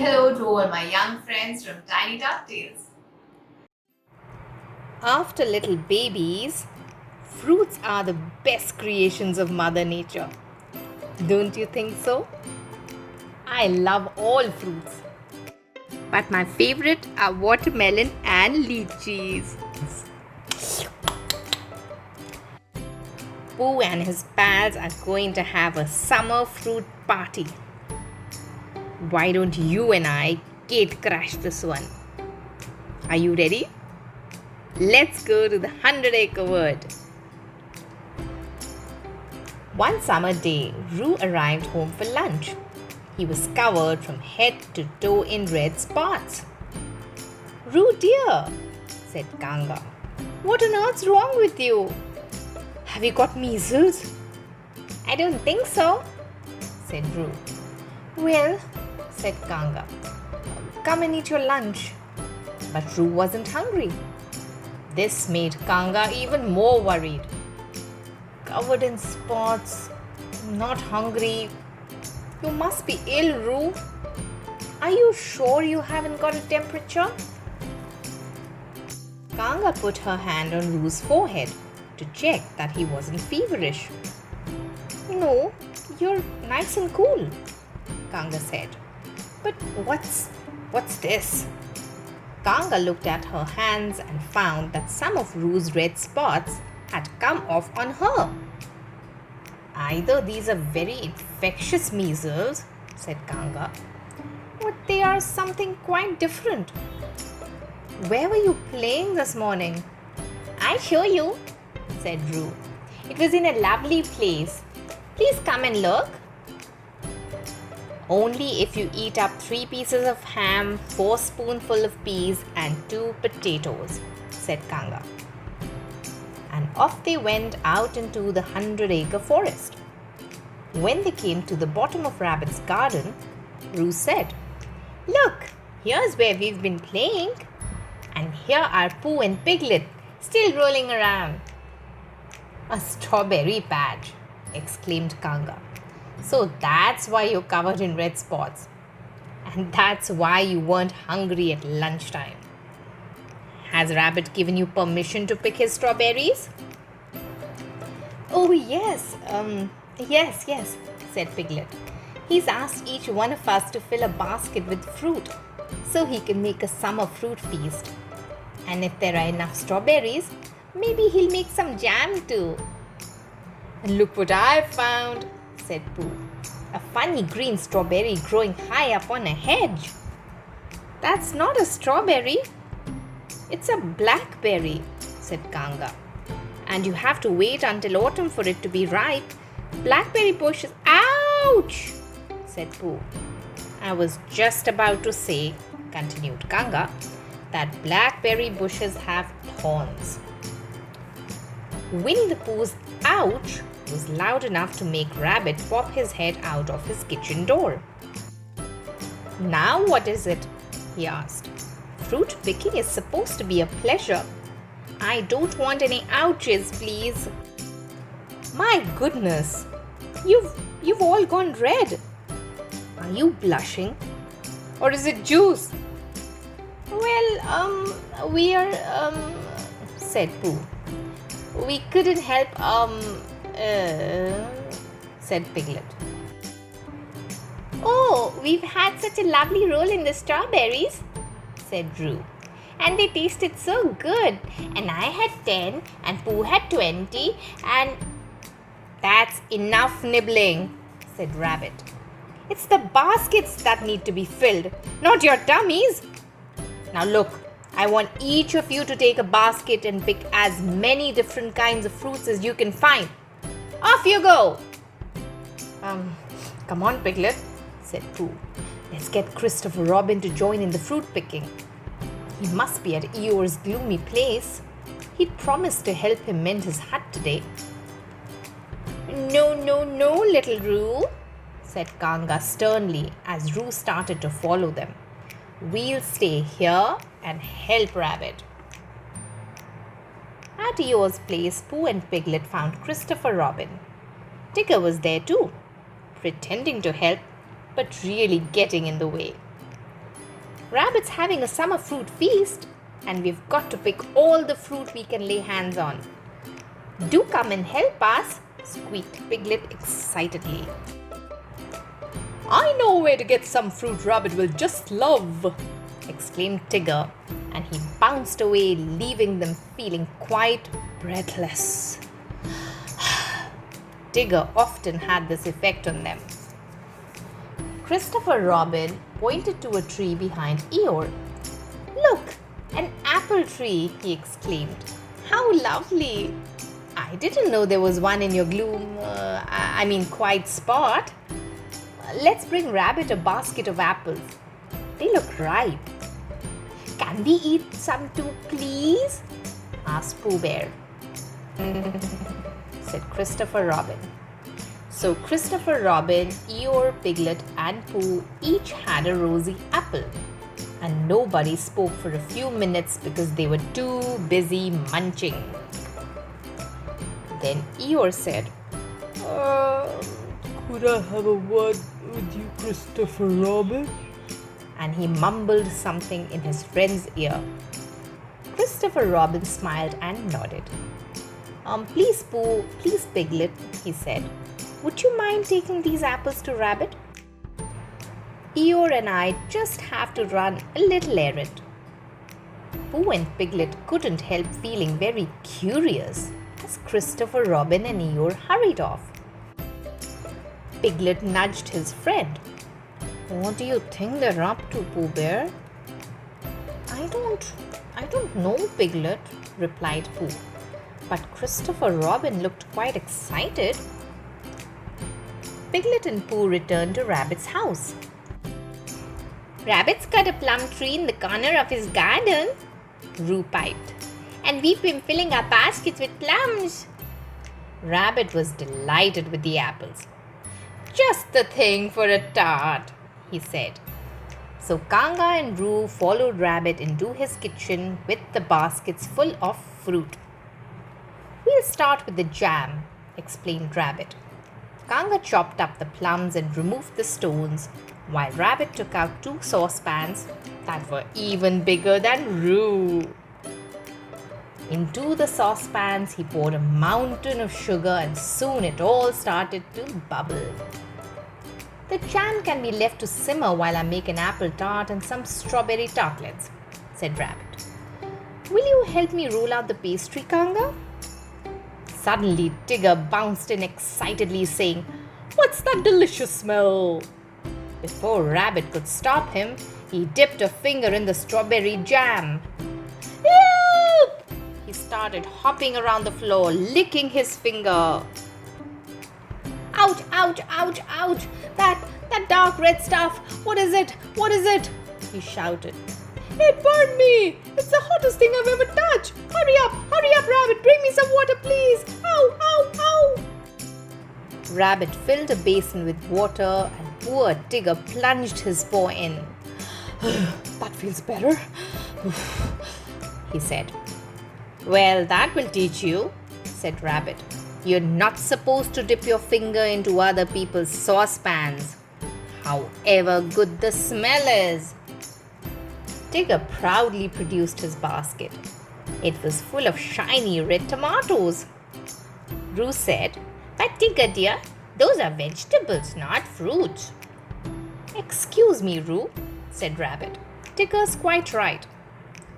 hello to all my young friends from Tiny Ducktales. After little babies, fruits are the best creations of Mother Nature. Don't you think so? I love all fruits, but my favorite are watermelon and lychees. Pooh and his pals are going to have a summer fruit party. Why don't you and I gate crash this one? Are you ready? Let's go to the 100-acre wood. One summer day, Roo arrived home for lunch. He was covered from head to toe in red spots. Roo dear, said Kanga, what on earth's wrong with you? Have you got measles? I don't think so, said Roo. Well, said Kanga, come and eat your lunch. But Roo wasn't hungry. This made Kanga even more worried. Covered in spots, not hungry. You must be ill, Roo. Are you sure you haven't got a temperature? Kanga put her hand on Roo's forehead to check that he wasn't feverish. No, you're nice and cool, Kanga said. But what's this? Kanga looked at her hands and found that some of Roo's red spots had come off on her. Either these are very infectious measles, said Kanga, or they are something quite different. Where were you playing this morning? I'll show you, said Roo. It was in a lovely place. Please come and look. Only if you eat up 3 pieces of ham, 4 spoonfuls of peas and 2 potatoes, said Kanga. And off they went out into the 100-acre forest. When they came to the bottom of Rabbit's garden, Roo said, Look, here's where we've been playing. And here are Pooh and Piglet still rolling around. A strawberry patch, exclaimed Kanga. So that's why you're covered in red spots. And that's why you weren't hungry at lunchtime. Has Rabbit given you permission to pick his strawberries? Oh, yes. Yes, said Piglet. He's asked each one of us to fill a basket with fruit so he can make a summer fruit feast. And if there are enough strawberries, maybe he'll make some jam too. And look what I found, said Pooh. A funny green strawberry growing high up on a hedge. That's not a strawberry. It's a blackberry, said Kanga. And you have to wait until autumn for it to be ripe. Blackberry bushes. Ouch! said Pooh. I was just about to say, continued Kanga, that blackberry bushes have thorns. Winnie the Pooh's ouch was loud enough to make Rabbit pop his head out of his kitchen door. Now what is it? He asked. Fruit picking is supposed to be a pleasure. I don't want any ouches, please. My goodness, you've all gone red. Are you blushing? Or is it juice? Well, said Pooh. We couldn't help, said Piglet. Oh, we've had such a lovely roll in the strawberries, said Roo. And they tasted so good. And I had 10 and Pooh had 20 and... That's enough nibbling, said Rabbit. It's the baskets that need to be filled, not your tummies. Now look, I want each of you to take a basket and pick as many different kinds of fruits as you can find. Off you go! Come on, Piglet, said Pooh. Let's get Christopher Robin to join in the fruit picking. He must be at Eeyore's gloomy place. He'd promised to help him mend his hut today. No, little Roo, said Kanga sternly as Roo started to follow them. We'll stay here and help Rabbit. At Eeyore's place, Pooh and Piglet found Christopher Robin. Tigger was there too, pretending to help, but really getting in the way. Rabbit's having a summer fruit feast, and we've got to pick all the fruit we can lay hands on. Do come and help us, squeaked Piglet excitedly. I know where to get some fruit Rabbit will just love, exclaimed Tigger, and he bounced away, leaving them feeling quite breathless. Tigger often had this effect on them. Christopher Robin pointed to a tree behind Eeyore. Look, an apple tree, he exclaimed. How lovely! I didn't know there was one in your quiet spot. Let's bring Rabbit a basket of apples. They look ripe. Can we eat some too, please? Asked Pooh Bear. Said Christopher Robin. So Christopher Robin, Eeyore, Piglet and Pooh each had a rosy apple. And nobody spoke for a few minutes because they were too busy munching. Then Eeyore said, Could I have a word with you, Christopher Robin? And he mumbled something in his friend's ear. Christopher Robin smiled and nodded. Please, Pooh, please, Piglet, he said. Would you mind taking these apples to Rabbit? Eeyore and I just have to run a little errand. Pooh and Piglet couldn't help feeling very curious as Christopher Robin and Eeyore hurried off. Piglet nudged his friend. What do you think they're up to, Pooh Bear? I don't know, Piglet, replied Pooh. But Christopher Robin looked quite excited. Piglet and Pooh returned to Rabbit's house. Rabbit's got a plum tree in the corner of his garden, Roo piped. And we've been filling our baskets with plums. Rabbit was delighted with the apples. Just the thing for a tart, he said. So Kanga and Roo followed Rabbit into his kitchen with the baskets full of fruit. We'll start with the jam, explained Rabbit. Kanga chopped up the plums and removed the stones, while Rabbit took out 2 saucepans that were even bigger than Roo. Into the saucepans, he poured a mountain of sugar and soon it all started to bubble. The jam can be left to simmer while I make an apple tart and some strawberry tartlets, said Rabbit. Will you help me roll out the pastry, Kanga? Suddenly, Tigger bounced in excitedly, saying, What's that delicious smell? Before Rabbit could stop him, he dipped a finger in the strawberry jam. Help! He started hopping around the floor, licking his finger. Ouch, ouch, ouch, ouch! That dark red stuff! What is it? What is it? He shouted. It burned me! It's the hottest thing I've ever touched! Hurry up, Rabbit! Bring me some water, please! Ow, ow, ow! Rabbit filled a basin with water and poor Tigger plunged his paw in. That feels better, he said. Well, that will teach you, said Rabbit. You're not supposed to dip your finger into other people's saucepans, however good the smell is. Tigger proudly produced his basket. It was full of shiny red tomatoes. Roo said, But Tigger dear, those are vegetables, not fruits. Excuse me, Roo, said Rabbit. Tigger's quite right.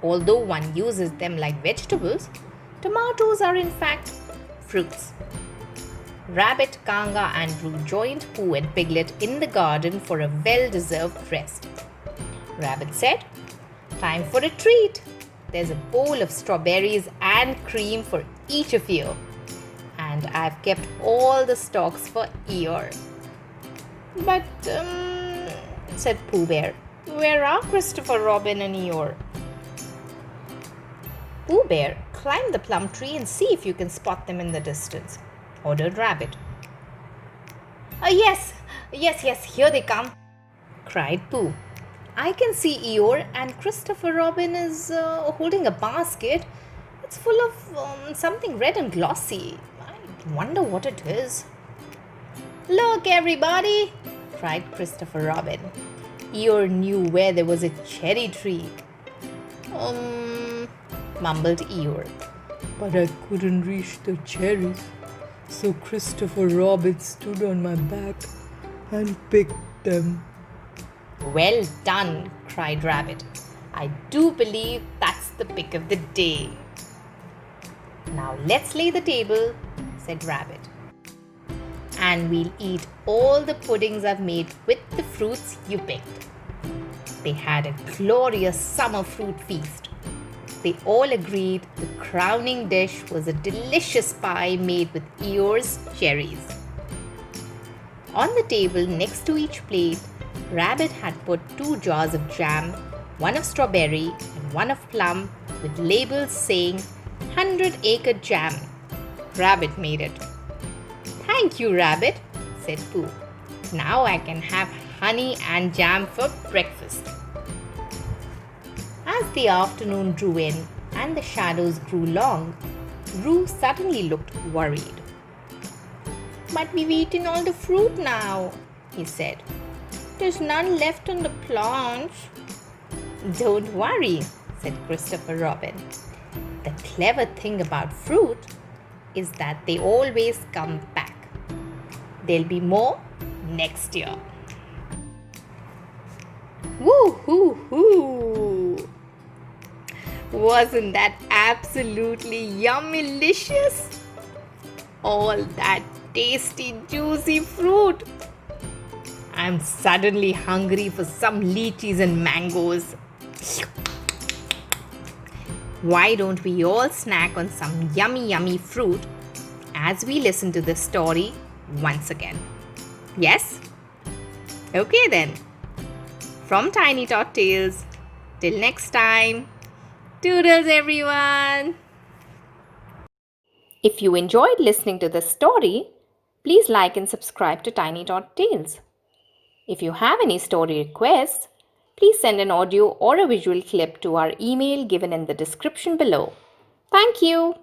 Although one uses them like vegetables, tomatoes are in fact fruits. Rabbit, Kanga and Roo joined Pooh and Piglet in the garden for a well-deserved rest. Rabbit said, Time for a treat. There's a bowl of strawberries and cream for each of you. And I've kept all the stalks for Eeyore. But, said Pooh Bear, where are Christopher Robin and Eeyore? Pooh Bear, climb the plum tree and see if you can spot them in the distance, ordered Rabbit. Yes, here they come, cried Pooh. I can see Eeyore and Christopher Robin is holding a basket. It's full of something red and glossy. I wonder what it is. Look, everybody, cried Christopher Robin. Eeyore knew where there was a cherry tree. Mumbled Eeyore. But I couldn't reach the cherries. So Christopher Robin stood on my back and picked them. Well done, cried Rabbit. I do believe that's the pick of the day. Now let's lay the table, said Rabbit. And we'll eat all the puddings I've made with the fruits you picked. They had a glorious summer fruit feast. They all agreed the crowning dish was a delicious pie made with Eeyore's cherries. On the table next to each plate, Rabbit had put 2 jars of jam, one of strawberry and one of plum, with labels saying 100-acre jam. Rabbit made it. Thank you, Rabbit, said Pooh. Now I can have honey and jam for breakfast. As the afternoon drew in and the shadows grew long, Roo suddenly looked worried. But we've eaten all the fruit now, he said. There's none left on the plants. Don't worry, said Christopher Robin. The clever thing about fruit is that they always come back. There'll be more next year. Woo-hoo-hoo! Wasn't that absolutely yummy-licious? All that tasty, juicy fruit. I'm suddenly hungry for some lychees and mangoes. Why don't we all snack on some yummy, yummy fruit as we listen to the story once again? Yes? Okay then. From Tiny Tot Tales, till next time, toodles everyone! If you enjoyed listening to this story, please like and subscribe to Tiny Tot Tales. If you have any story requests, please send an audio or a visual clip to our email given in the description below. Thank you.